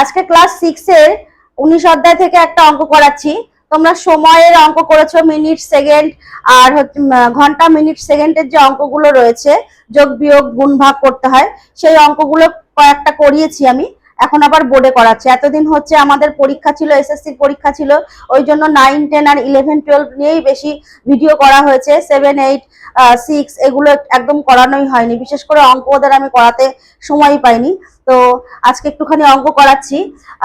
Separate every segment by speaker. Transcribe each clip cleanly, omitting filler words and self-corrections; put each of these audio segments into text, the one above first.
Speaker 1: আজকে ক্লাস 6 এর 19 অধ্যায় থেকে একটা অঙ্ক করাচ্ছি। তোমরা সময়ের অঙ্ক করেছো, মিনিট সেকেন্ড আর ঘন্টা মিনিট সেকেন্ডের যে অঙ্কগুলো রয়েছে, যোগ বিয়োগ গুণ ভাগ করতে হয়, সেই অঙ্কগুলো কয়েকটা করিয়েছি আমি। এখন আবার বোর্ডে করাচ্ছি। এতদিন হচ্ছে আমাদের পরীক্ষা ছিল, এসএসসি পরীক্ষা ছিল, ওই জন্য 9, 10 আর 11, 12 নিয়েই বেশি ভিডিও করা হয়েছে। 7, 8, 6 এগুলো একদম করানোই হয়নি। বিশেষ করে অঙ্ক ওদের আমি করাতে সময় পাইনি। তো আজকে একটুখানি অঙ্ক করাচ্ছি।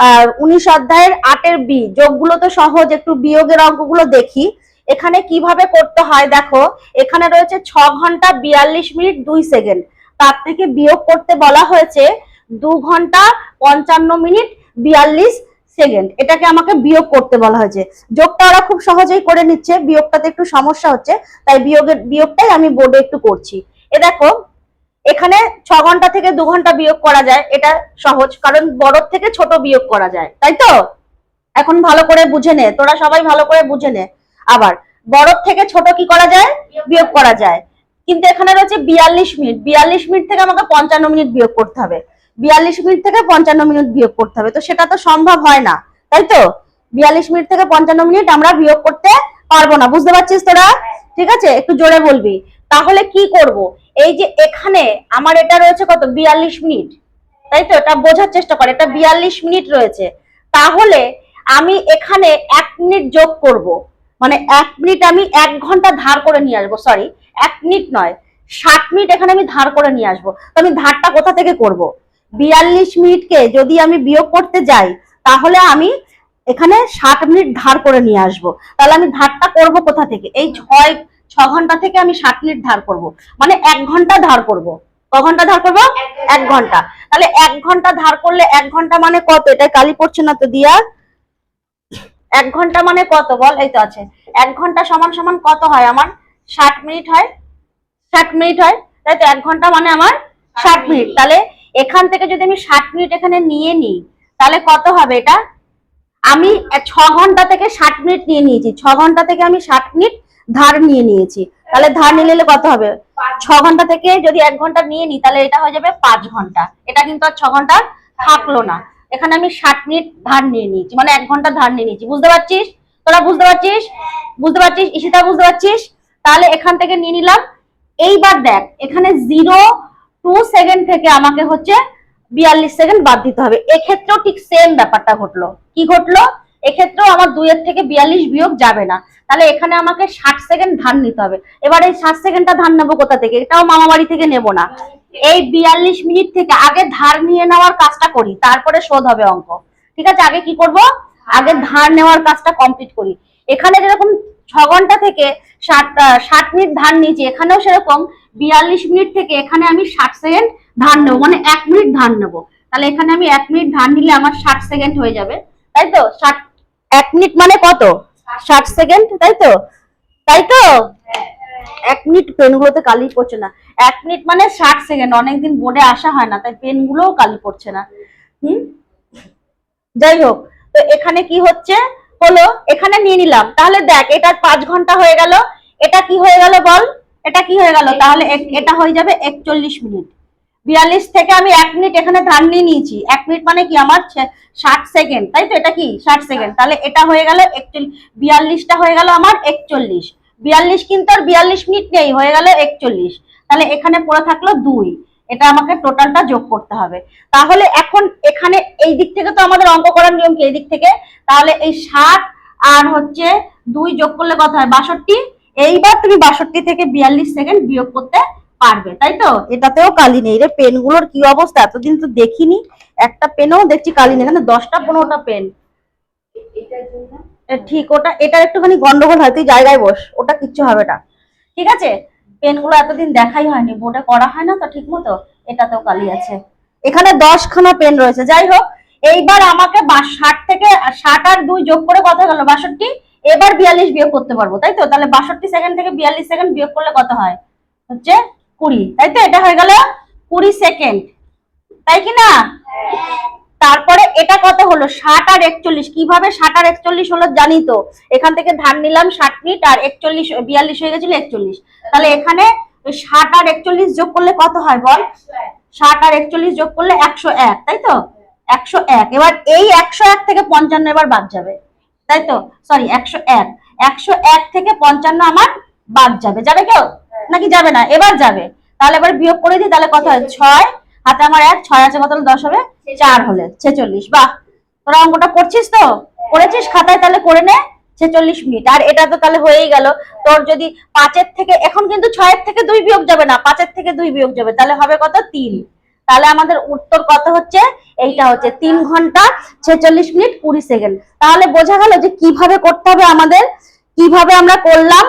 Speaker 1: আর 19 অধ্যায়ের 8 এর বি, যোগগুলো তো সহজ, একটু বিয়োগের অঙ্কগুলো দেখি এখানে কিভাবে করতে হয়। দেখো, এখানে রয়েছে 6 ঘন্টা 42 মিনিট 2 সেকেন্ড, তার থেকে বিয়োগ করতে বলা হয়েছে 2 ঘন্টা 55 মিনিট 42 সেকেন্ড। এটাকে আমাকে বিয়োগ করতে বলা হয়েছে। যোগটা ওরা খুব সহজেই করে নিচ্ছে, বিয়োগটাতে একটু সমস্যা হচ্ছে, তাই বিয়োগটাই আমি বোর্ডে একটু করছি। এ দেখো, এখানে 6 ঘন্টা থেকে 2 ঘন্টা বিয়োগ করা যায়, এটা সহজ, কারণ বড় থেকে ছোট বিয়োগ করা যায়, তাই তো? এখন ভালো করে বুঝে নে, তোরা সবাই ভালো করে বুঝে নে। আবার বড় থেকে ছোট কি করা যায়? বিয়োগ করা যায়। কিন্তু এখানে রয়েছে 42 মিনিট, 42 মিনিট থেকে আমাকে 55 মিনিট বিয়োগ করতে হবে। 42 মিনিট থেকে 55 মিনিট বিয়োগ করতে হবে, তো সেটা তো সম্ভব হয় না, তাই তো? 42 মিনিট থেকে 55 মিনিট আমরা বিয়োগ করতে পারবো না, বুঝতে পারছিস তোরা? ঠিক আছে, একটু জোরে বলবি। তাহলে কি করব? এই যে এখানে আমার এটা রয়েছে কত, 42 মিনিট, তাই তো? এটা বোঝার চেষ্টা করে, এটা 42 মিনিট রয়েছে। তাহলে আমি এখানে 1 মিনিট যোগ করব, মানে 1 মিনিট আমি 1 ঘন্টা ধার করে নিয়ে আসবো। সরি, 1 মিনিট নয়, 60 মিনিট এখানে আমি ধার করে নিয়ে আসবো। তো আমি ধারটা কোথা থেকে করব? 42 মিনিটকে যদি আমি বিয়োগ করতে যাই, তাহলে আমি এখানে 60 মিনিট ধার করে নিয়ে আসবো। তাহলে আমি ধারটা করব কোথা থেকে? এই 6 ঘন্টা থেকে আমি 60 মিনিট ধার করব, মানে 1 ঘন্টা ধার করব। ক ঘন্টা ধার করবো? 1 ঘন্টা। তাহলে 1 ঘন্টা ধার করলে 1 ঘন্টা মানে কত? এটা কালি পড়ছে না তো দিয়া? 1 ঘন্টা মানে কত বল? এই তো আছে। 1 ঘন্টা সমান সমান কত হয় আমার? 60 মিনিট হয়। 60 মিনিট হয়, তাই তো? 1 ঘন্টা মানে আমার 60 মিনিট। তাহলে এখান থেকে যদি আমি 60 মিনিট এখানে নিয়ে নিই, তাহলে কত হবে এটা? আমি 6 ঘন্টা থেকে 60 মিনিট নিয়ে নিয়েছি, 6 ঘন্টা থেকে আমি 60 মিনিট ধার নিয়ে নিয়েছি। তাহলে ধার নিলে কত হবে? 6 ঘন্টা থেকে যদি 1 ঘন্টা নিয়ে নিই, তাহলে এটা হয়ে যাবে 5 ঘন্টা। এটা কিন্তু আর 6 ঘন্টা থাকলো না, এখানে আমি 60 মিনিট ধার নিয়ে নিয়েছি, মানে 1 ঘন্টা ধার নিয়ে নিয়েছি। বুঝতে পারছিস? তোরা বুঝতে পারছিস? বুঝতে পারছিস? ঈশিতা বুঝতে পারছিস? তাহলে এখান থেকে নিয়ে নিলাম। এইবার দেখ, এখানে 0.2 সেকেন্ড থেকে আমাকে হচ্ছে 42 সেকেন্ড বাদ দিতে হবে। এক্ষেত্রেও ঠিক সেম ব্যাপারটা ঘটলো। কি ঘটলো? এক্ষেত্রেও আমার 2 এর থেকে 42 বিয়োগ যাবে না, তাহলে এখানে আমাকে 60 সেকেন্ড ধার নিতে হবে। এবার এই 60 সেকেন্ডটা ধার নেবো কোথা থেকে? এটাও মামা বাড়ি থেকে নেবো না, এই 42 মিনিট থেকে আগে ধার নিয়ে নেওয়ার কাজটা করি, তারপরে শোধ হবে অঙ্ক। ঠিক আছে, আগে কি করব? আগে ধার নেওয়ার কাজটা কমপ্লিট করি। এখানে যেরকম 6 ঘন্টা থেকে 60 মিনিট ধার নিয়েছি, এখানেও সেরকম 42 মিনিট থেকে এখানে আমি 60 সেকেন্ড ধার নেবো, মানে 1 মিনিট ধার নেবো। তাহলে এখানে আমি 1 মিনিট ধার নিলে আমার 60 সেকেন্ড হয়ে যাবে, তাই তো? 1 মিনিট মানে কত? 60 সেকেন্ড, তাই তো? তাই তো? 1 মিনিট, পেনগুলোতে কালি পড়ছে না। 1 মিনিট মানে 60 সেকেন্ড। অনেকদিন বোর্ডে আসা হয় না, তাই পেনগুলোও কালি পড়ছে না। যাই হোক, তো এখানে কি হচ্ছে হলো, এখানে নিয়ে নিলাম। তাহলে দেখ, এটা 5 ঘন্টা হয়ে গেল, এটা কি হয়ে গেল বল? এটা কি হয়ে গেল? তাহলে এটা হয়ে যাবে 41 মিনিট। 42 থেকে আমি 1 মিনিট এখানে ধার নিয়ে নিয়েছি। 1 মিনিট মানে কি আমার 60 সেকেন্ড, তাই তো? এটা কি 60 সেকেন্ড? তাহলে এটা হয়ে গেল 42টা হয়ে গেল আমার 41। 42 কিন্তু আর 42 মিনিট নেই, হয়ে গেল 41। তাহলে এখানে পড়ে থাকলো 2, এটা আমাকে টোটালটা যোগ করতে হবে। তাহলে এখন এখানে এই দিক থেকে তো আমাদের অঙ্ক করার নিয়ম কি? এই দিক থেকে, তাহলে এই 60 আর হচ্ছে 2 যোগ করলে কত হয়? 62। এইবার তুমি 62 থেকে 42 সেকেন্ড বিয়োগ করতে পারবে, তাই তো? এটাতেও কালি নেই রে। পেনগুলোর কি অবস্থা, এতদিন তো দেখিনি, একটা পেনও দেখছি কালি নেই। এখানে 10টা 15টা পেন। ঠিক, ওটা এটা একটুখানি গন্ডগোল হয়, তুই জায়গায় বস, ওটা কিচ্ছু হবে না। ঠিক আছে, পেনগুলো এতদিন দেখাই হয়নি, বোর্ডে করা হয় না তো ঠিক মতো। এটাতেও কালি আছে, এখানে 10খানা পেন রয়েছে। যাই হোক, এইবার আমাকে 60 থেকে 60 আর 2 যোগ করে কত গেল? 62। এবার 42 বিয়োগ করতে পারবো, তাই তো? তাহলে 62 সেকেন্ড থেকে 42 সেকেন্ড বিয়োগ করলে কত হয়? হচ্ছে 20, তাই তো? এটা হয়ে গেল 20 সেকেন্ড, তাই কি না? তারপরে এটা কত হলো? 60 আর 41। কিভাবে 60 আর 41 হলো জানি তো। এখান থেকে ধার নিলাম 60 মিনিট, আর 41 42 হয়ে গেছিল 41। তাহলে এখানে 60 আর 41 যোগ করলে কত হয় বল? 60 আর 41 যোগ করলে 101, তাই তো? 101। এবার এই 101 থেকে 55 এবার বাদ যাবে, তাই তো? সরি 101, 101 থেকে 55 আমার বাদ যাবে, যাবে কেউ নাকি যাবে না? এবার যাবে। তাহলে এবার বিয়োগ করে দিই, তাহলে কত হয়? 6 হাতে আমার 1, 6 আছে কত হলো? 10 হবে, 4 হলে 46। বাহ, তোরা অঙ্কটা করছিস তো? করেছিস খাতায়? তাহলে করে নে। 46 মিনিট। আর এটা তো তাহলে হয়েই গেল। তোর যদি 5 থেকে, এখন কিন্তু 6 থেকে 2 বিয়োগ যাবে না, 5 থেকে 2 বিয়োগ যাবে, তাহলে হবে কত? 3। তাহলে আমাদের উত্তর কত হচ্ছে? এইটা হচ্ছে 3 ঘন্টা 46 মিনিট 20 সেকেন্ড। তাহলে বোঝা গেল যে কিভাবে করতে হবে আমাদের, কিভাবে আমরা করলাম।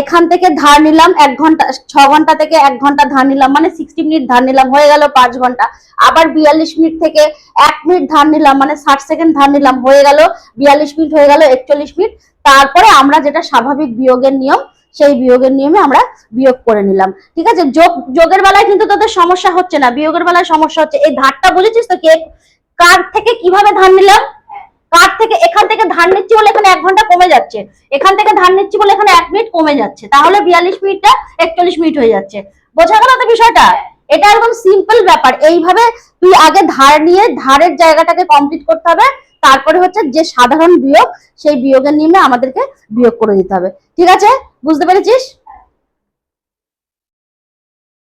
Speaker 1: এখান থেকে ধার নিলাম 1 ঘন্টা, 6 ঘন্টা থেকে 1 ঘন্টা ধার নিলাম, মানে 60 মিনিট ধার নিলাম, হয়ে গেল 5 ঘন্টা। আবার 42 মিনিট থেকে 1 মিনিট ধার নিলাম, মানে 60 সেকেন্ড ধার নিলাম, হয়ে গেল 42 মিনিট, হয়ে গেল 41 মিনিট। তারপরে আমরা যেটা স্বাভাবিক বিয়োগের নিয়ম, সেই বিয়োগের নিয়মে আমরা বিয়োগ করে নিলাম। ঠিক আছে? যোগের বেলায় কিন্তু তোদের সমস্যা হচ্ছে না, বিয়োগের বেলায় সমস্যা হচ্ছে। এই ধারটা বুঝেছিস তো? কে কার থেকে কিভাবে ধার নিলাম? কার থেকে? এখান থেকে ধার নিচ্ছি বলে এখানে 1 ঘন্টা কমে যাচ্ছে, এখান থেকে ধার নিচ্ছি বলে এখানে 1 মিনিট কমে যাচ্ছে, তাহলে 42 মিনিটটা 41 মিনিট হয়ে যাচ্ছে। বোঝা গেল তো বিষয়টা? এটা একদম সিম্পল ব্যাপার। এইভাবে তুই আগে ধার নিয়ে ধারের জায়গাটাকে কমপ্লিট করতে হবে, তারপরে হচ্ছে যে সাধারণ বিয়োগ, সেই বিয়োগের নিয়মে আমাদেরকে বিয়োগ করে দিতে হবে। ঠিক আছে? বুঝতে পেরেছিস?